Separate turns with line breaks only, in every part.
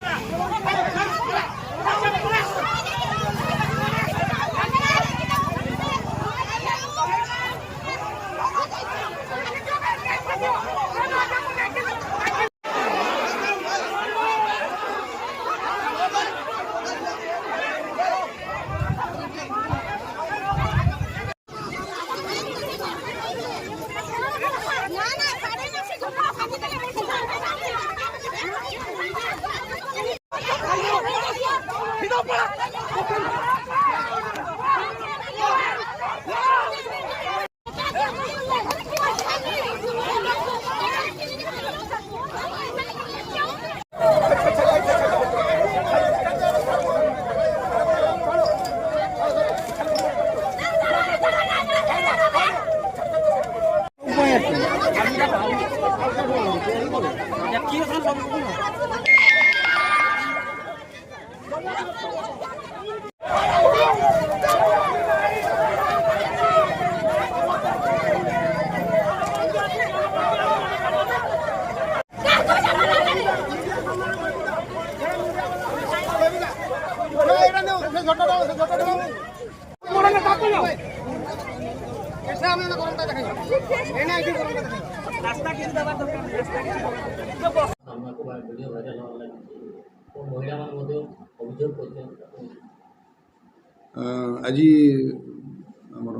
आज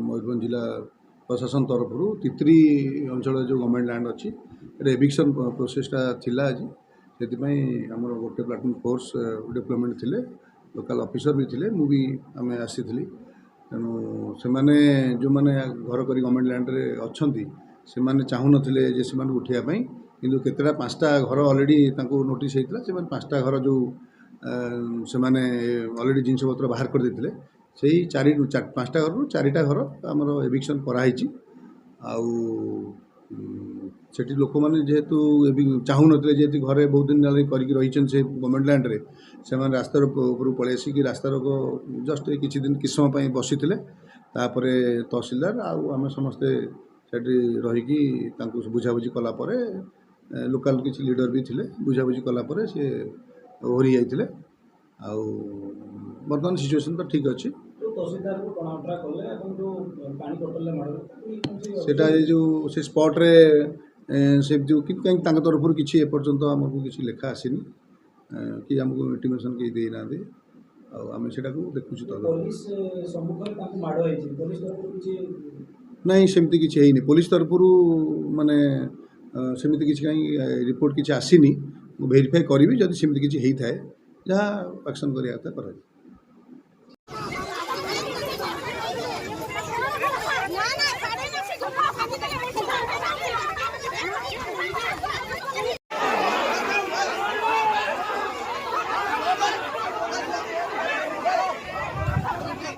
मयूरभंज जिला प्रशासन तरफ तित्री अंचल जो गवर्नमेंट लैंड अच्छी एविक्शन प्रोसेसटा थिला आज से गोटे प्लाटून फोर्स डिप्लॉयमेंट थिले लोकल ऑफिसर भी थिले मु भी आम आसी तेणु से जो मैंने घर कर गवर्नमेंट लैंड रे अच्छा से चाहू नथिले जे से उठाइबा किंतु केतेटा 5टा घर ऑलरेडी नोटिस होता से 5टा घर जो से ऑलरेडी जिनस पत्र बाहर कर देते से 5टा घर 4टा घर आमर एविक्शन कराई आठी लोक मैंने जेहेतु चाहू नथिले जेहेतु घरे बहुत दिन करके रही से गवर्नमेंट लैंड रे से रास्ता ऊपर पलि आसिक रास्ता जस्ट किसी दिन किस समय बसी तापर तहसीलदार आम समस्ते रहीकि बुझाबुझी कलापर लोकल किसी लीडर भी थिले बुझाबुझी कलापर से ओहरी जाते बर्तमान सिचुएशन तो ठीक अच्छी सेटा जो से स्पॉट रे से जो कहीं तरफ किसी एपर्यंत आमको किसी लेखा आसनी कि आमको इंटिमेशन कहीं देना आम से देखु नहीं सेमती किसी है पुलिस तरफ माने सेमती किसी कहीं रिपोर्ट किसी आसनी वेरीफाई करी जब सेमती किसी होता है जहाँ एक्शन करा।